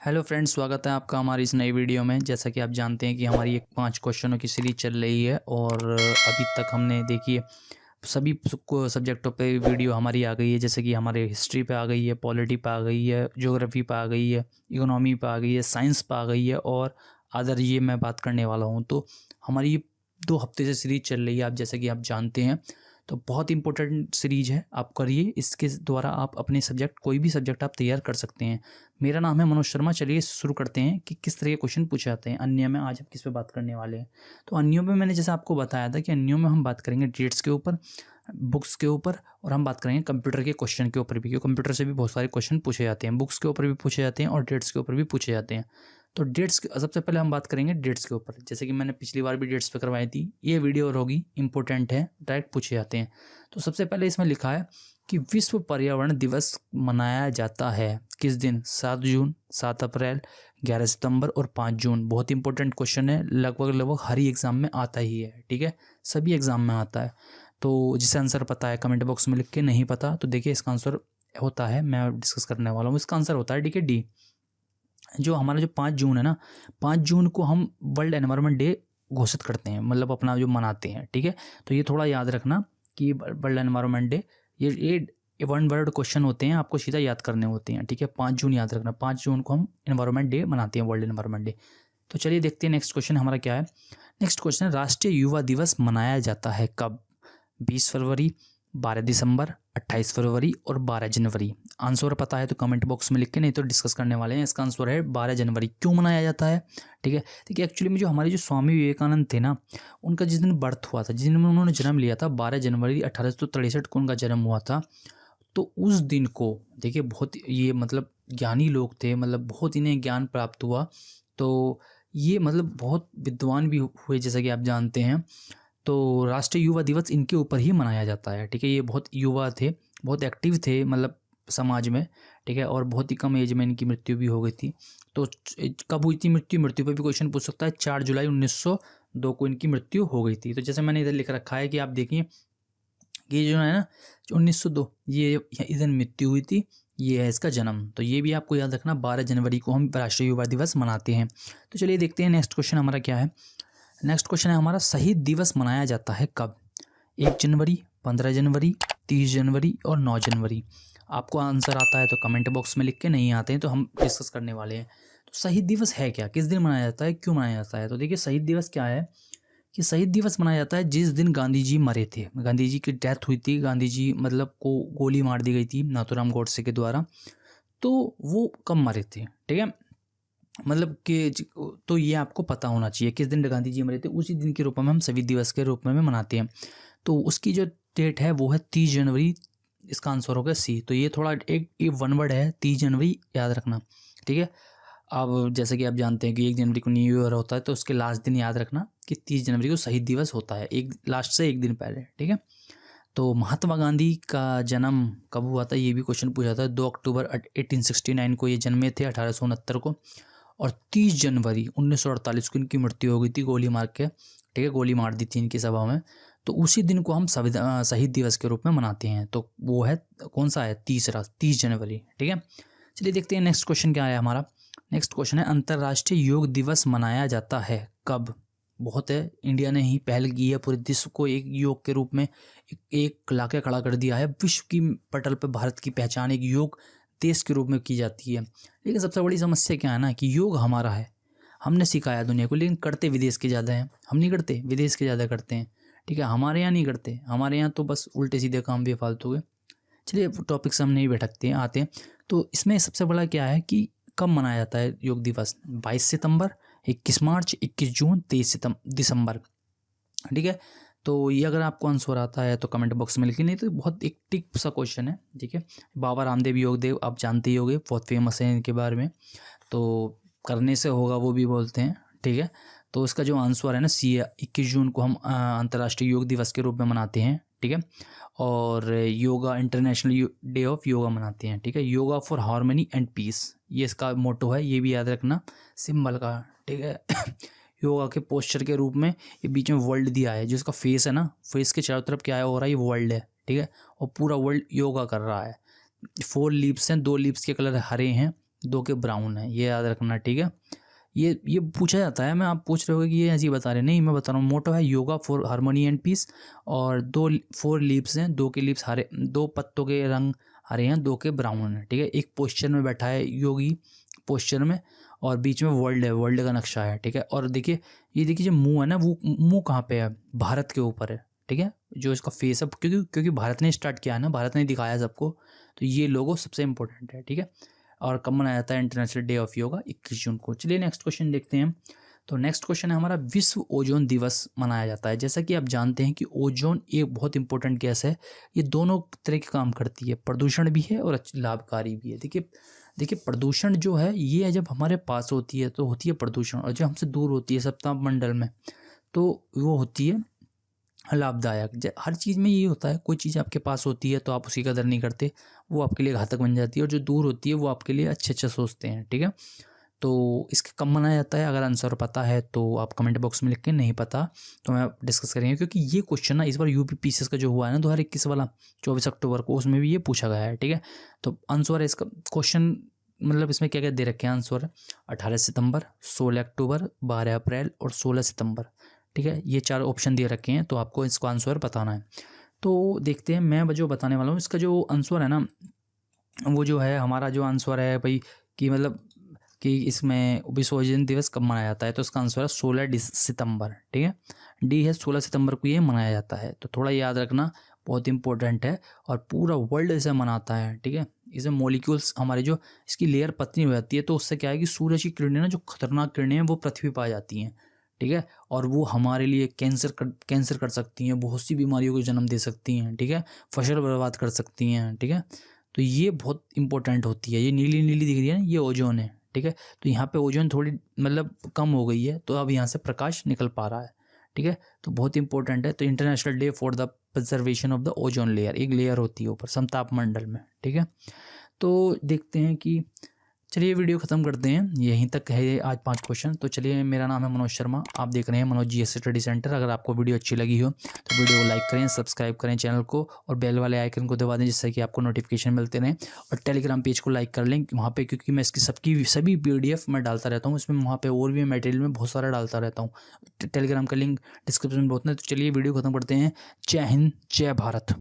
Hello friends, स्वागत है आपका हमारी इस नई वीडियो में। जैसा कि आप जानते हैं कि हमारी एक 5 क्वेश्चनों की सीरीज चल रही है और अभी तक हमने देखिए सभी सब्जेक्टों पे वीडियो हमारी आ गई है। जैसे कि हमारे हिस्ट्री पे आ गई है, पॉलिटी पे आ गई है, ज्योग्राफी पे आ गई है, इकोनॉमी पे आ गई है, साइंस पे आ गई है और अदर ये मैं बात करने वाला हूँ। तो हमारी ये 2 हफ्ते से सीरीज चल रही है, आप जैसे कि आप जानते हैं। तो बहुत इंपॉर्टेंट सीरीज है, आप करिए। इसके द्वारा आप अपने सब्जेक्ट कोई भी सब्जेक्ट आप तैयार कर सकते हैं। मेरा नाम है मनोज शर्मा। चलिए शुरू करते हैं कि किस तरह के क्वेश्चन पूछे जाते हैं अन्य में। आज हम किस पे बात करने वाले हैं? तो अन्यों में मैंने जैसे आपको बताया था कि अन्यों में हम बात करेंगे डेट्स के ऊपर, बुक्स के ऊपर, और हम बात करेंगे कंप्यूटर के क्वेश्चन के ऊपर भी, क्योंकि कंप्यूटर से भी बहुत सारे क्वेश्चन पूछे जाते हैं, बुक्स के ऊपर भी पूछे जाते हैं और डेट्स के ऊपर भी पूछे जाते हैं। तो डेट्स सबसे पहले हम बात करेंगे डेट्स के ऊपर। जैसे कि मैंने पिछली बार भी डेट्स पे करवाई थी, ये वीडियो और होगी, इंपॉर्टेंट है, डायरेक्ट पूछे जाते हैं। तो सबसे पहले इसमें लिखा है कि विश्व पर्यावरण दिवस मनाया जाता है किस दिन? 7 जून, 7 अप्रैल, 11 सितंबर और 5 जून। बहुत इंपॉर्टेंट क्वेश्चन है, लगभग हर ही एग्ज़ाम में आता ही है। ठीक है, सभी एग्ज़ाम में आता है। तो जिसे आंसर पता है कमेंट बॉक्स में लिख के, नहीं पता तो देखिए इसका आंसर होता है, मैं डिस्कस करने वाला हूँ। इसका आंसर होता है ठीक है डी। जो हमारा जो 5 जून है ना, 5 जून को हम वर्ल्ड एनवायरनमेंट डे घोषित करते हैं, मतलब अपना जो मनाते हैं। ठीक है, तो ये थोड़ा याद रखना कि वर्ल्ड एनवायरनमेंट डे, ये वन वर्ड क्वेश्चन होते हैं, आपको सीधा याद करने होते हैं। ठीक है, 5 जून याद रखना, 5 जून को हम एनवायरनमेंट डे मनाते हैं, वर्ल्ड एनवायरनमेंट डे। तो चलिए देखते हैं नेक्स्ट क्वेश्चन हमारा क्या है। नेक्स्ट क्वेश्चन, राष्ट्रीय युवा दिवस मनाया जाता है कब? 20 फरवरी, 12 दिसंबर, 28 फरवरी और 12 जनवरी। आंसर पता है तो कमेंट बॉक्स में लिख के, नहीं तो डिस्कस करने वाले हैं। इसका आंसर है 12 जनवरी। क्यों मनाया जाता है? ठीक है, देखिए एक्चुअली में जो हमारे जो स्वामी विवेकानंद थे ना, उनका जिस दिन बर्थ हुआ था, जिस दिन उन्होंने जन्म लिया था, 12 जनवरी 1863 को उनका जन्म हुआ था। तो उस दिन को देखिए बहुत ये मतलब ज्ञानी लोग थे, मतलब बहुत इन्हें ज्ञान प्राप्त हुआ। तो ये मतलब बहुत विद्वान भी हुए, जैसा कि आप जानते हैं। तो राष्ट्रीय युवा दिवस इनके ऊपर ही मनाया जाता है। ठीक है, ये बहुत युवा थे, बहुत एक्टिव थे मतलब समाज में। ठीक है, और बहुत ही कम एज में इनकी मृत्यु भी हो गई थी। तो कब हुई थी मृत्यु? मृत्यु पर भी क्वेश्चन पूछ सकता है। 4 जुलाई 1902 को इनकी मृत्यु हो गई थी। तो जैसे मैंने इधर लिख रखा है कि आप देखिए, ये जो है ना 1902, ये इस दिन मृत्यु हुई थी, ये है इसका जन्म। तो ये भी आपको याद रखना, 12 जनवरी को हम राष्ट्रीय युवा दिवस मनाते हैं। तो चलिए देखते हैं नेक्स्ट क्वेश्चन हमारा क्या है। नेक्स्ट क्वेश्चन है हमारा, शहीद दिवस मनाया जाता है कब? 1 जनवरी, 15 जनवरी, 30 जनवरी और 9 जनवरी। आपको आंसर आता है तो कमेंट बॉक्स में लिख के, नहीं आते हैं तो हम डिस्कस करने वाले हैं। तो शहीद दिवस है क्या, किस दिन मनाया जाता है, क्यों मनाया जाता है? तो देखिए शहीद दिवस क्या है कि शहीद दिवस मनाया जाता है जिस दिन गांधी जी मरे थे, गांधी जी की डेथ हुई थी। गांधी जी मतलब को गोली मार दी गई थी नाथूराम गोडसे के द्वारा। तो वो कब मरे थे? ठीक है, मतलब कि तो ये आपको पता होना चाहिए किस दिन गांधी जी मरे थे। उसी दिन के रूप में हम शहीद दिवस के रूप में मनाते हैं। तो उसकी जो डेट है वो है 30 जनवरी। इसका आंसर होगा सी। तो ये थोड़ा एक वन वर्ड है, 30 जनवरी याद रखना। ठीक है, अब जैसे कि आप जानते हैं कि 1 जनवरी को न्यू ईयर होता है, तो उसके लास्ट दिन याद रखना कि 30 जनवरी को शहीद दिवस होता है, एक लास्ट से एक दिन पहले। ठीक है, तो महात्मा गांधी का जन्म कब हुआ था, ये भी क्वेश्चन पूछा था। 2 अक्टूबर 1869 को ये जन्मे थे, 1869 को। और 30 जनवरी 1948 को इनकी मृत्यु हो गई थी गोली मार के। ठीक है, गोली मार दी थी इनकी सभा में। तो उसी दिन को हम शहीद दिवस के रूप में मनाते हैं। तो वो है कौन सा है? 30 जनवरी। ठीक है, चलिए देखते हैं नेक्स्ट क्वेश्चन क्या है हमारा। नेक्स्ट क्वेश्चन है, अंतर्राष्ट्रीय योग दिवस मनाया जाता है कब? बहुत है, इंडिया ने ही पहल की है, पूरे विश्व को एक योग के रूप में एक लाके खड़ा कर दिया है। विश्व की पटल पर भारत की पहचान एक योग देश के रूप में की जाती है। लेकिन सबसे बड़ी समस्या क्या है ना कि योग हमारा है, हमने सिखाया दुनिया को, लेकिन करते विदेश के ज़्यादा हैं। हम नहीं करते, विदेश के ज़्यादा करते हैं। ठीक है, हमारे यहाँ नहीं करते, हमारे यहाँ तो बस उल्टे सीधे काम भी फालतू के। चलिए टॉपिक से हम नहीं बैठकते हैं, आते हैं। तो इसमें सबसे बड़ा क्या है कि कब मनाया जाता है योग दिवस? 22 सितंबर, 21 मार्च, 21 जून, 23 दिसंबर। ठीक है, तो ये अगर आपको आंसर आता है तो कमेंट बॉक्स में लिखिए, नहीं तो बहुत एक टिक सा क्वेश्चन है। ठीक है, बाबा रामदेव योगदेव आप जानते ही होंगे, बहुत फेमस है इनके बारे में। तो करने से होगा वो भी बोलते हैं। ठीक है, तो इसका जो आंसर है ना सी है। 21 जून को हम अंतर्राष्ट्रीय योग दिवस के रूप में मनाते हैं। ठीक है, और yoga international day of yoga मनाते हैं। ठीक है, yoga for harmony and peace, ये इसका मोटो है, ये भी याद रखना सिंबल का। ठीक है योगा के पोस्चर के रूप में ये बीच में वर्ल्ड दिया है, जो इसका फेस है ना, फेस के चारों तरफ क्या है हो रहा है, ये वर्ल्ड है। ठीक है, और पूरा वर्ल्ड योगा कर रहा है। 4 लीव्स हैं, 2 लीव्स के कलर हरे हैं, 2 के ब्राउन है, ये याद रखना, ठीक है। ये पूछा जाता है, मैं आप पूछ रहे हो कि ये ऐसे ही बता रहे, नहीं मैं बता रहा हूँ। मोटो है yoga for harmony and peace, और 4 लीव्स हैं, 2 के लीव्स हरे, 2 पत्तों के रंग हरे हैं, 2 के ब्राउन है, ठीक है। एक पोस्चर में बैठा है योगी, पोस्चर में, और बीच में वर्ल्ड है, वर्ल्ड का नक्शा है, ठीक है। और देखिए ये देखिए जो मुंह है ना, वो मुंह कहाँ पे है, भारत के ऊपर है, ठीक है। जो इसका फेस है, क्योंकि भारत ने स्टार्ट किया है ना, भारत ने दिखाया सबको, तो ये लोगो सबसे इंपॉर्टेंट है, ठीक है। और कब मनाया जाता है इंटरनेशनल डे ऑफ योगा, 21 जून को। चलिए नेक्स्ट क्वेश्चन देखते हैं। तो नेक्स्ट क्वेश्चन है हमारा, विश्व ओजोन दिवस मनाया जाता है। जैसा कि आप जानते हैं कि ओजोन एक बहुत इंपॉर्टेंट गैस है, ये दोनों तरह के काम करती है, प्रदूषण भी है और लाभकारी भी है। देखिए प्रदूषण जो है ये है जब हमारे पास होती है तो होती है प्रदूषण, और जो हमसे दूर होती है सप्ताह मंडल में तो वो होती है लाभदायक। हर चीज़ में यही होता है, कोई चीज़ आपके पास होती है तो आप उसकी कदर नहीं करते, वो आपके लिए घातक बन जाती है, और जो दूर होती है वो आपके लिए अच्छे सोचते हैं, ठीक है। तो इसके कब मनाया जाता है, अगर आंसर पता है तो आप कमेंट बॉक्स में लिख के, नहीं पता तो मैं डिस्कस करेंगे, क्योंकि ये क्वेश्चन ना इस बार UPPCS का जो हुआ है ना 2021 वाला 24 अक्टूबर को, उसमें भी ये पूछा गया है, ठीक है। तो आंसर है इसका क्वेश्चन, मतलब इसमें क्या क्या दे रखे हैं आंसर, 18 सितंबर, 16 अक्टूबर, 12 अप्रैल और 16 सितंबर, ठीक है। ये 4 ऑप्शन दे रखे हैं, तो आपको इसका आंसर बताना है। तो देखते हैं, मैं जो बताने वाला हूँ इसका जो आंसर है ना, वो जो है हमारा जो आंसर है भाई, कि मतलब कि इसमें विश्व ओजोन दिवस कब मनाया जाता है, तो इसका आंसर है 16 सितंबर, ठीक है। डी है, 16 सितंबर को ये मनाया जाता है, तो थोड़ा याद रखना, बहुत इंपॉर्टेंट है, और पूरा वर्ल्ड इसे मनाता है, ठीक है। इसे मॉलिक्यूल्स हमारे जो इसकी लेयर पतली हो जाती है, तो उससे क्या है कि सूरज की किरणें ना, जो खतरनाक किरणें हैं वो पृथ्वी पर आ जाती हैं, ठीक है। और वो हमारे लिए कैंसर कर सकती हैं, बहुत सी बीमारियों को जन्म दे सकती हैं, ठीक है। फसल बर्बाद कर सकती हैं, ठीक है। तो ये बहुत इंपॉर्टेंट होती है। ये नीली नीली दिख रही है ना, ये ओजोन है, ठीक है। तो यहाँ पे ओजोन थोड़ी मतलब कम हो गई है, तो अब यहाँ से प्रकाश निकल पा रहा है, ठीक है। तो बहुत इंपॉर्टेंट है। तो international day for the preservation of the ozone layer, एक लेयर होती है ऊपर समताप मंडल में, ठीक है। तो देखते हैं कि, चलिए वीडियो ख़त्म करते हैं, यहीं तक है आज 5 क्वेश्चन। तो चलिए, मेरा नाम है मनोज शर्मा, आप देख रहे हैं मनोज GS स्टडी सेंटर। अगर आपको वीडियो अच्छी लगी हो तो वीडियो को लाइक करें, सब्सक्राइब करें चैनल को, और बेल वाले आइकन को दबा दें, जिससे कि आपको नोटिफिकेशन मिलते रहें। और टेलीग्राम पेज को लाइक कर लें वहाँ पे, क्योंकि मैं इसकी सभी PDF मैं डालता रहता हूँ इसमें, वहाँ पे और भी मटेरियल में बहुत सारा डालता रहता हूँ। टेलीग्राम का लिंक डिस्क्रिप्शन में बहुत है। तो चलिए वीडियो ख़त्म करते हैं। जय हिंद, जय भारत।